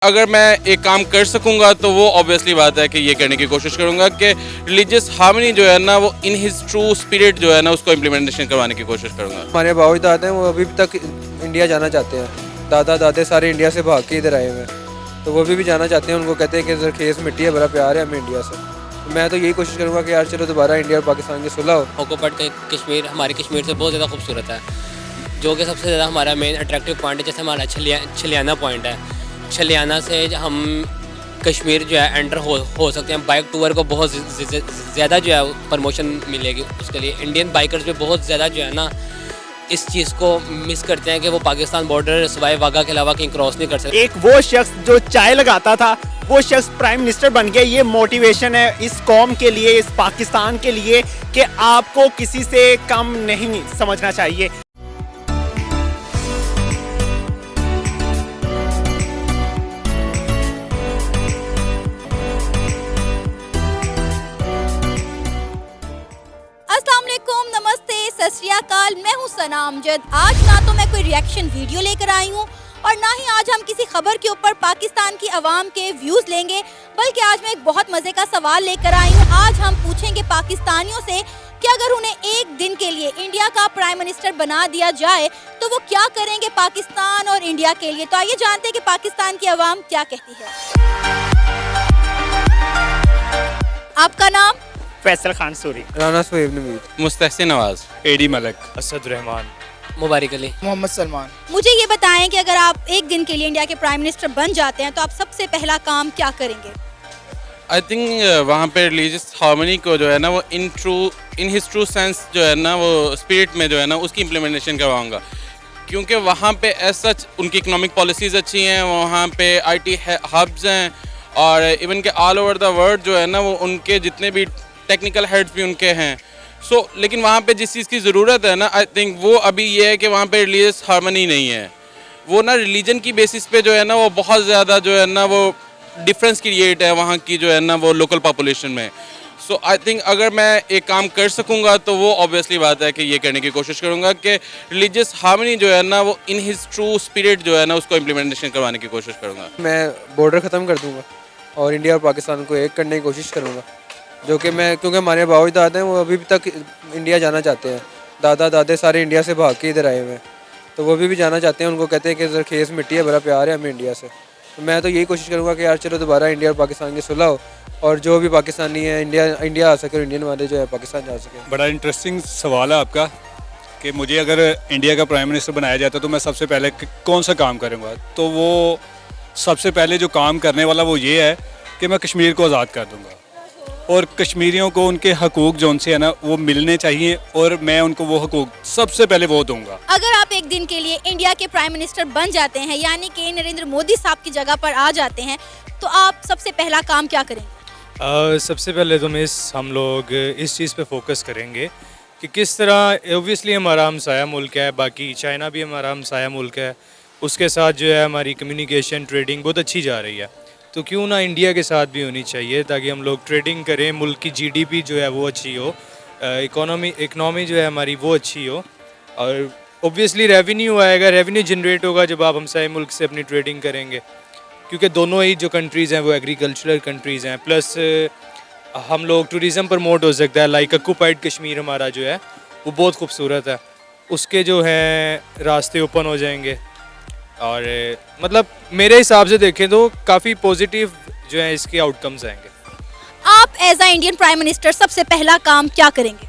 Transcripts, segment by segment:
अगर मैं एक काम कर सकूंगा तो वो ऑब्वियसली बात है कि ये करने की कोशिश करूंगा कि रिलीजियस हार्मनी जो है ना वो इन हिज ट्रू स्पिरिट जो है ना उसको इम्प्लीमेंटेशन करवाने की कोशिश करूंगा। हमारे बाबू दादा हैं वो अभी तक इंडिया जाना चाहते हैं। दादा दादे सारे इंडिया से भाग के इधर आए हुए हैं, तो वो भी जाना चाहते हैं। उनको कहते हैं कि इधर खेस मिट्टी है, बड़ा प्यार है हमें इंडिया से। तो मैं तो यही कोशिश करूँगा कि यार चलो दोबारा इंडिया और पाकिस्तान की सुलह हो। ऑक्यूपाइड कश्मीर हमारे कश्मीर से बहुत ज़्यादा खूबसूरत है, जो कि सबसे ज़्यादा हमारा मेन अट्रैक्टिव पॉइंट है। जैसे हमारा छलियाना पॉइंट है, छलियाना से हम कश्मीर जो है एंटर हो सकते हैं। बाइक टूर को बहुत ज़्यादा जो है प्रमोशन मिलेगी उसके लिए। इंडियन बाइकर्स भी बहुत ज़्यादा जो है ना इस चीज़ को मिस करते हैं कि वो पाकिस्तान बॉर्डर सिवाय वाघा के अलावा कहीं क्रॉस नहीं कर सकते। एक वो शख्स जो चाय लगाता था वो शख्स प्राइम मिनिस्टर बन गया। ये मोटिवेशन है इस कौम के लिए, इस पाकिस्तान के लिए कि आपको किसी से कम नहीं समझना चाहिए। अस्सलाम वालेकुम, नमस्ते, सत श्री अकाल। मैं हूँ सना अमजद। आज ना तो मैं कोई रिएक्शन वीडियो लेकर आई हूँ और ना ही आज हम किसी खबर के ऊपर पाकिस्तान की आवाम के व्यूज़ लेंगे, बल्कि आज मैं एक बहुत मज़े का सवाल लेकर आई हूँ। आज हम पूछेंगे पाकिस्तानियों से कि अगर उन्हें एक दिन के लिए इंडिया का प्राइम मिनिस्टर बना दिया जाए तो वो क्या करेंगे पाकिस्तान और इंडिया के लिए। तो आइए जानते हैं कि पाकिस्तान की आवाम क्या कहती है। आपका नाम? फैसल खान सूरी, राना सोहेब नवीद, मुस्तहसिन नवाज, एडी मलक, असद रहमान, मुबारक अली, मोहम्मद सलमान। मुझे ये बताएं कि अगर आप एक दिन के लिए इंडिया के प्राइम मिनिस्टर बन जाते हैं तो आप सबसे पहला काम क्या करेंगे? आई थिंक वहाँ पे रिलीजियस हार्मनी को जो है ना वो इन हिज ट्रू सेंस जो है ना वो स्पिरिट में जो है ना उसकी इम्प्लीमेंटेशन करवाऊँगा, क्योंकि वहाँ पे एज सच उनकी इकोनॉमिक पॉलिसीज़ अच्छी हैं, वहाँ पे IT हब्स हैं और इवन के ऑल ओवर द वर्ल्ड जो है ना वो उनके जितने भी टेक्निकल हेड्स भी उनके हैं। लेकिन वहाँ पे जिस चीज़ की ज़रूरत है ना, आई थिंक वो अभी ये है कि वहाँ पे रिलीजियस हार्मनी नहीं है। वो ना रिलीजन की बेसिस पे जो है ना वो बहुत ज़्यादा जो है ना वो डिफरेंस क्रिएट है वहाँ की जो है ना वो लोकल पॉपुलेशन में। आई थिंक अगर मैं एक काम कर सकूँगा तो वो ऑब्वियसली बात है कि ये करने की कोशिश करूँगा कि रिलीजियस हार्मनी जो है ना वो इन हिज ट्रू स्पिरिट जो है ना उसको इम्प्लीमेंटेशन करवाने की कोशिश करूँगा। मैं बॉर्डर ख़त्म कर दूँगा और इंडिया और पाकिस्तान को एक करने की कोशिश करूँगा, जो कि मैं क्योंकि हमारे बाबू दादा हैं वो अभी तक इंडिया जाना चाहते हैं। दादा दादे सारे इंडिया से भाग के इधर आए हुए हैं, तो वो भी जाना चाहते हैं। उनको कहते हैं कि इधर खेस मिट्टी है, बड़ा प्यार है हमें इंडिया से। तो मैं तो यही कोशिश करूँगा कि यार चलो दोबारा इंडिया और पाकिस्तान की सुलह हो और जो भी पाकिस्तानी है इंडिया आ सके और इंडियन वाले जो है पाकिस्तान जा सके। बड़ा इंटरेस्टिंग सवाल है आपका कि मुझे अगर इंडिया का प्राइम मिनिस्टर बनाया जाता तो मैं सबसे पहले कौन सा काम करूँगा। तो वो सबसे पहले जो काम करने वाला वो ये है कि मैं कश्मीर को आज़ाद कर दूँगा और कश्मीरियों को उनके हकूक़ जो उनसे है ना वो मिलने चाहिए और मैं उनको वो हकूक़ सबसे पहले वो दूंगा। अगर आप एक दिन के लिए इंडिया के प्राइम मिनिस्टर बन जाते हैं, यानी कि नरेंद्र मोदी साहब की जगह पर आ जाते हैं, तो आप सबसे पहला काम क्या करेंगे? सबसे पहले तो हम लोग इस चीज़ पे फोकस करेंगे कि किस तरह ओबियसली हमारा हमसाया मुल्क है, बाकी चाइना भी हमारा हमसाया मुल्क है, उसके साथ जो है हमारी कम्युनिकेशन ट्रेडिंग बहुत अच्छी जा रही है, तो क्यों ना इंडिया के साथ भी होनी चाहिए ताकि हम लोग ट्रेडिंग करें, मुल्क की GDP जो है वो अच्छी हो, इकनॉमी जो है हमारी वो अच्छी हो और ओबियसली रेवेन्यू आएगा, रेवेन्यू जनरेट होगा जब आप हमसाए मुल्क से अपनी ट्रेडिंग करेंगे, क्योंकि दोनों ही जो कंट्रीज़ हैं वो एग्रीकल्चरल कंट्रीज़ हैं। प्लस हम लोग टूरिज़म प्रमोट हो सकता है, लाइक ऑक्यूपाइड कश्मीर हमारा जो है वो बहुत खूबसूरत है, उसके जो हैं रास्ते ओपन हो जाएंगे और मतलब मेरे हिसाब से देखें तो काफ़ी पॉजिटिव जो है इसके आउटकम्स आएंगे। आप as a Indian prime minister सबसे पहला काम क्या करेंगे?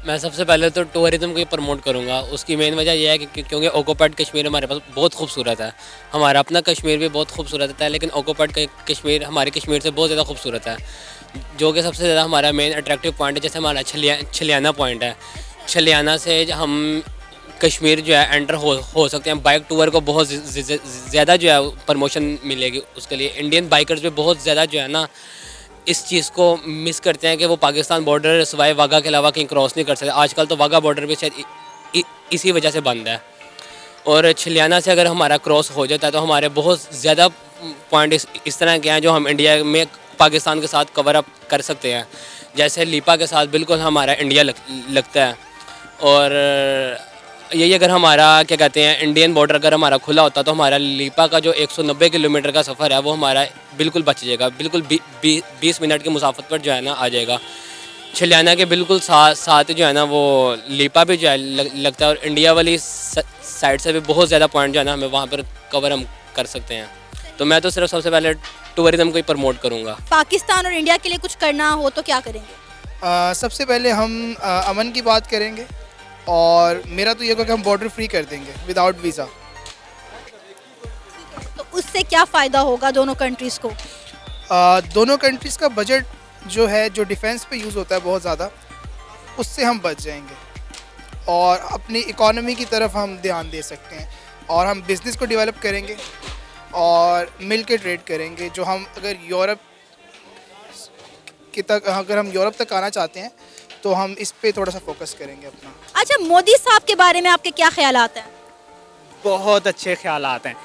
मैं सबसे पहले तो टूरिज़म को प्रमोट करूँगा। उसकी मेन वजह यह है कि क्योंकि ऑक्यूपाइड कश्मीर हमारे पास बहुत खूबसूरत है, हमारा अपना कश्मीर भी बहुत खूबसूरत है, लेकिन ऑक्यूपाइड कश्मीर हमारे कश्मीर से बहुत ज़्यादा खूबसूरत है, जो कि सबसे ज़्यादा हमारा मेन अट्रैक्टिव पॉइंट है। जैसे हमारा छलियाना पॉइंट है, छलियाना से हम कश्मीर जो है एंटर हो सकते हैं। बाइक टूर को बहुत ज़्यादा जो है प्रमोशन मिलेगी उसके लिए। इंडियन बाइकर्स भी बहुत ज़्यादा जो है ना इस चीज़ को मिस करते हैं कि वो पाकिस्तान बॉर्डर सिवाय वाघा के अलावा कहीं क्रॉस नहीं कर सकते। आजकल तो वाघा बॉर्डर भी शायद इसी वजह से बंद है, और छलियाना से अगर हमारा क्रॉस हो जाता है तो हमारे बहुत ज़्यादा पॉइंट इस तरह के हैं जो हम इंडिया में पाकिस्तान के साथ कवर अप कर सकते हैं। जैसे लीपा के साथ बिल्कुल हमारा इंडिया लगता है, और यही अगर हमारा क्या कहते हैं इंडियन बॉर्डर अगर हमारा खुला होता तो हमारा लीपा का जो 190 किलोमीटर का सफ़र है वो हमारा बिल्कुल बच जाएगा, बिल्कुल 20 मिनट की मुसाफत पर जो है ना आ जाएगा। छिलियाना के बिल्कुल साथ जो है ना वो लीपा भी जो है लगता है, और इंडिया वाली साइड से भी बहुत ज़्यादा पॉइंट जो है ना हमें वहाँ पर कवर हम कर सकते हैं। तो मैं तो सिर्फ सबसे पहले टूरिज़्म को ही प्रमोट करूँगा। पाकिस्तान और इंडिया के लिए कुछ करना हो तो क्या करेंगे? सबसे पहले हम अमन की बात करेंगे, और मेरा तो ये होगा कि हम बॉर्डर फ्री कर देंगे विदाउट वीज़ा। तो उससे क्या फ़ायदा होगा दोनों कंट्रीज़ को? दोनों कंट्रीज़ का बजट जो है, जो डिफेंस पे यूज़ होता है बहुत ज़्यादा, उससे हम बच जाएंगे और अपनी इकोनॉमी की तरफ हम ध्यान दे सकते हैं, और हम बिज़नेस को डेवलप करेंगे और मिल के ट्रेड करेंगे। जो हम अगर यूरोप तक आना चाहते हैं तो हम इस पे थोड़ा सा फोकस करेंगे अपना। अच्छा, मोदी साहब के बारे में आपके क्या ख्यालात हैं? बहुत अच्छे ख्यालात हैं।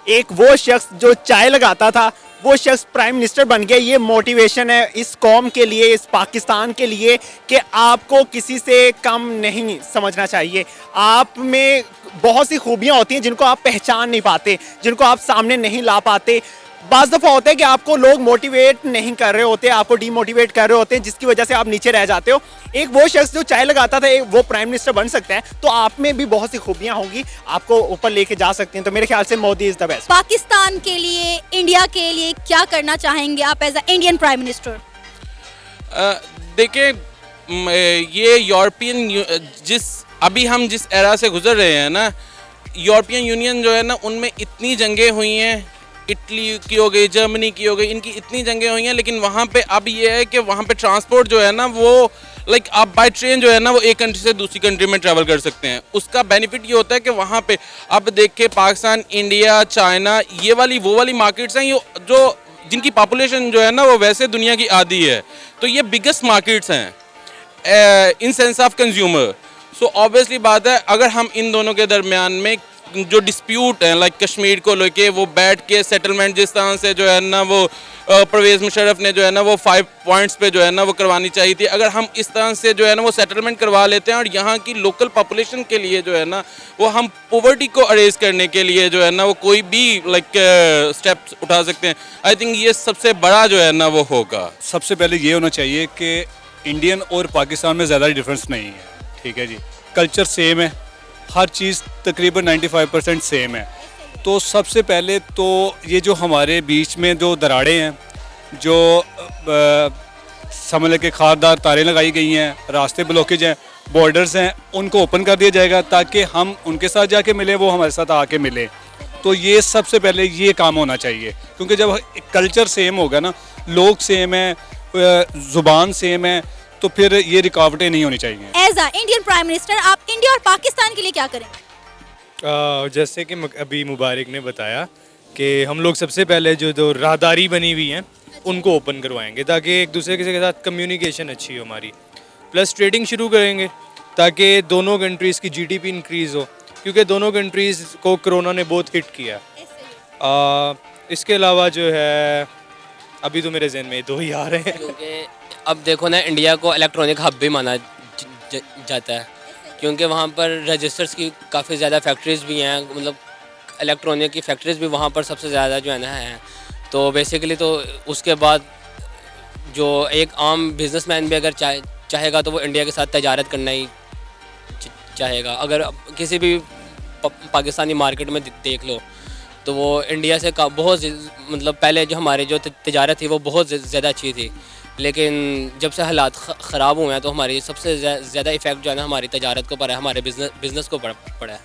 एक वो शख्स जो चाय लगाता था वो शख्स प्राइम मिनिस्टर बन गया। ये मोटिवेशन है इस कौम के लिए, इस पाकिस्तान के लिए, कि आपको किसी से कम नहीं समझना चाहिए। आप में बहुत सी खूबियां होती हैं जिनको आप पहचान नहीं पाते, जिनको आप सामने नहीं ला पाते। बाज़ दफ़ा होता है कि आपको लोग मोटिवेट नहीं कर रहे होते, आपको डीमोटिवेट कर रहे होते हैं, जिसकी वजह से आप नीचे रह जाते हो। एक वो शख्स जो चाय लगाता था वो प्राइम मिनिस्टर बन सकता है, तो आप में भी बहुत सी खूबियां होंगी, आपको ऊपर लेके जा सकते हैं। तो मेरे ख्याल से Modi is the best. Pakistan के लिए, इंडिया के लिए क्या करना चाहेंगे आप as a Indian prime minister? देखिए, ये अभी हम जिस एरा से गुजर रहे हैं ना, यूरोपियन यूनियन जो है ना, उनमें इतनी जंगें हुई हैं, इटली की हो गई, जर्मनी की हो गई, इनकी इतनी जंगें हुई हैं, लेकिन वहाँ पे अब ये है कि वहाँ पे ट्रांसपोर्ट जो है ना वो आप बाय ट्रेन जो है ना वो एक कंट्री से दूसरी कंट्री में ट्रैवल कर सकते हैं। उसका बेनिफिट ये होता है कि वहाँ पे अब देखिए पाकिस्तान, इंडिया, चाइना, ये वो वाली मार्केट्स हैं जो जिनकी पॉपुलेशन जो है ना वो वैसे दुनिया की आधी है, तो ये बिगेस्ट मार्केट्स हैं in sense of consumer. So obviously बात है, अगर हम इन दोनों के दरमियान में जो डिस्प्यूट है लाइक कश्मीर को लेके, वो बैठ के सेटलमेंट जिस तरह से जो है ना वो परवेज़ मुशर्रफ ने जो है ना वो 5 पॉइंट्स पे जो है ना वो करवानी चाहिए थी, अगर हम इस तरह से जो है ना वो सेटलमेंट करवा लेते हैं और यहाँ की लोकल पॉपुलेशन के लिए जो है ना वो हम पॉवर्टी को अरेज करने के लिए जो है ना वो कोई भी स्टेप्स उठा सकते हैं। आई थिंक ये सबसे बड़ा जो है ना वो होगा। सबसे पहले ये होना चाहिए कि इंडियन और पाकिस्तान में ज़्यादा डिफरेंस नहीं है, ठीक है जी। कल्चर सेम है, हर चीज़ तकरीबन 95% सेम है। तो सबसे पहले तो ये जो हमारे बीच में जो दरारें हैं, जो समझ के खारदार तारें लगाई गई हैं, रास्ते ब्लॉकेज हैं, बॉर्डर्स हैं, उनको ओपन कर दिया जाएगा ताकि हम उनके साथ जाके मिले, वो हमारे साथ आके मिले। तो ये सबसे पहले ये काम होना चाहिए, क्योंकि जब कल्चर सेम होगा ना, लोग सेम हैं, ज़ुबान सेम है, तो फिर ये रुकावटें नहीं होनी चाहिए। As a Indian prime minister आप इंडिया और पाकिस्तान के लिए क्या करेंगे? जैसे कि अभी मुबारक ने बताया कि हम लोग सबसे पहले जो राहदारी बनी हुई हैं उनको ओपन करवाएंगे ताकि एक दूसरे के साथ कम्युनिकेशन अच्छी हो हमारी, प्लस ट्रेडिंग शुरू करेंगे ताकि दोनों कंट्रीज़ की जीडीपी इंक्रीज़ हो, क्योंकि दोनों कंट्रीज़ को कोरोना ने बहुत हिट किया। इसके अलावा जो है अभी तो मेरे जहन में 2 ही आ रहे हैं, क्योंकि अब देखो ना, इंडिया को इलेक्ट्रॉनिक हब भी माना जाता है, क्योंकि वहाँ पर रजिस्टर्स की काफ़ी ज़्यादा फैक्ट्रीज़ भी हैं, मतलब इलेक्ट्रॉनिक की फैक्ट्रीज़ भी वहाँ पर सबसे ज़्यादा जो है ना है। तो बेसिकली तो उसके बाद जो एक आम बिजनेसमैन भी अगर चाहेगा तो वो इंडिया के साथ तजारत करना ही चाहेगा। अगर किसी भी पाकिस्तानी मार्केट में देख लो तो वो इंडिया से बहुत मतलब पहले जो हमारी जो तजारत थी वो बहुत ज़्यादा अच्छी थी, लेकिन जब से हालात ख़राब हुए हैं तो हमारी सबसे ज़्यादा इफ़ेक्ट जो है ना हमारी तजारत को पड़ा है, हमारे बिज़नेस को पड़ा है।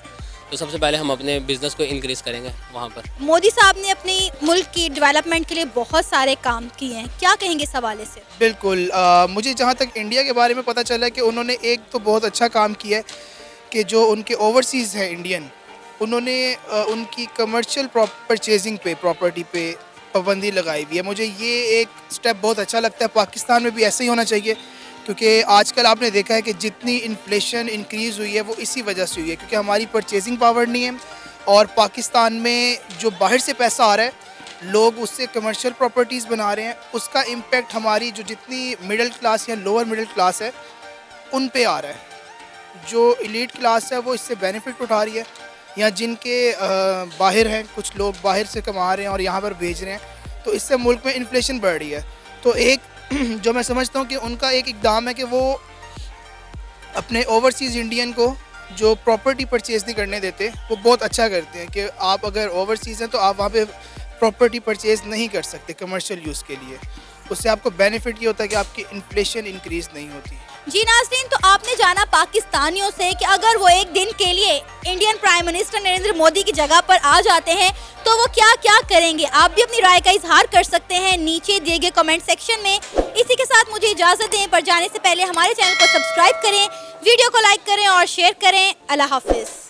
तो सबसे पहले हम अपने बिज़नेस को इंक्रीज़ करेंगे वहाँ पर। मोदी साहब ने अपनी मुल्क की डेवलपमेंट के लिए बहुत सारे काम किए हैं, क्या कहेंगे इस हवाले से? बिल्कुल, मुझे जहाँ तक इंडिया के बारे में पता चला है कि उन्होंने एक तो बहुत अच्छा काम किया है कि जो उनके ओवरसीज़ है इंडियन, उन्होंने उनकी कमर्शियल परचेजिंग पे, प्रॉपर्टी पे पाबंदी लगाई हुई है। मुझे ये एक स्टेप बहुत अच्छा लगता है। पाकिस्तान में भी ऐसे ही होना चाहिए, क्योंकि आजकल आपने देखा है कि जितनी इन्फ्लेशन इंक्रीज़ हुई है वो इसी वजह से हुई है, क्योंकि हमारी परचेजिंग पावर नहीं है, और पाकिस्तान में जो बाहर से पैसा आ रहा है, लोग उससे कमर्शियल प्रॉपर्टीज़ बना रहे हैं, उसका इम्पेक्ट हमारी जो जितनी मिडिल क्लास या लोअर मिडिल क्लास है उन पे आ रहा है। जो एलीट क्लास है वो इससे बेनिफिट उठा रही है, या जिनके बाहर हैं, कुछ लोग बाहर से कमा रहे हैं और यहाँ पर भेज रहे हैं, तो इससे मुल्क में इन्फ्लेशन बढ़ रही है। तो एक जो मैं समझता हूँ कि उनका एक इक़दाम है कि वो अपने ओवरसीज़ इंडियन को जो प्रॉपर्टी परचेज़ नहीं करने देते, वो बहुत अच्छा करते हैं कि आप अगर ओवरसीज़ हैं तो आप वहाँ पे प्रॉपर्टी परचेज़ नहीं कर सकते कमर्शियल यूज़ के लिए। उससे आपको बेनिफिट ये होता है कि आपकी इन्फ्लेशन इंक्रीज़ नहीं होती। जी नाज़रीन, तो आपने जाना पाकिस्तानियों से कि अगर वो एक दिन के लिए Indian prime minister Narendra Modi की जगह पर आ जाते हैं तो वो क्या क्या करेंगे। आप भी अपनी राय का इजहार कर सकते हैं नीचे दिए गए कमेंट सेक्शन में। इसी के साथ मुझे इजाज़त दें, पर जाने से पहले हमारे चैनल को सब्सक्राइब करें, वीडियो को लाइक करें और शेयर करें। अल्लाह हाफिज़।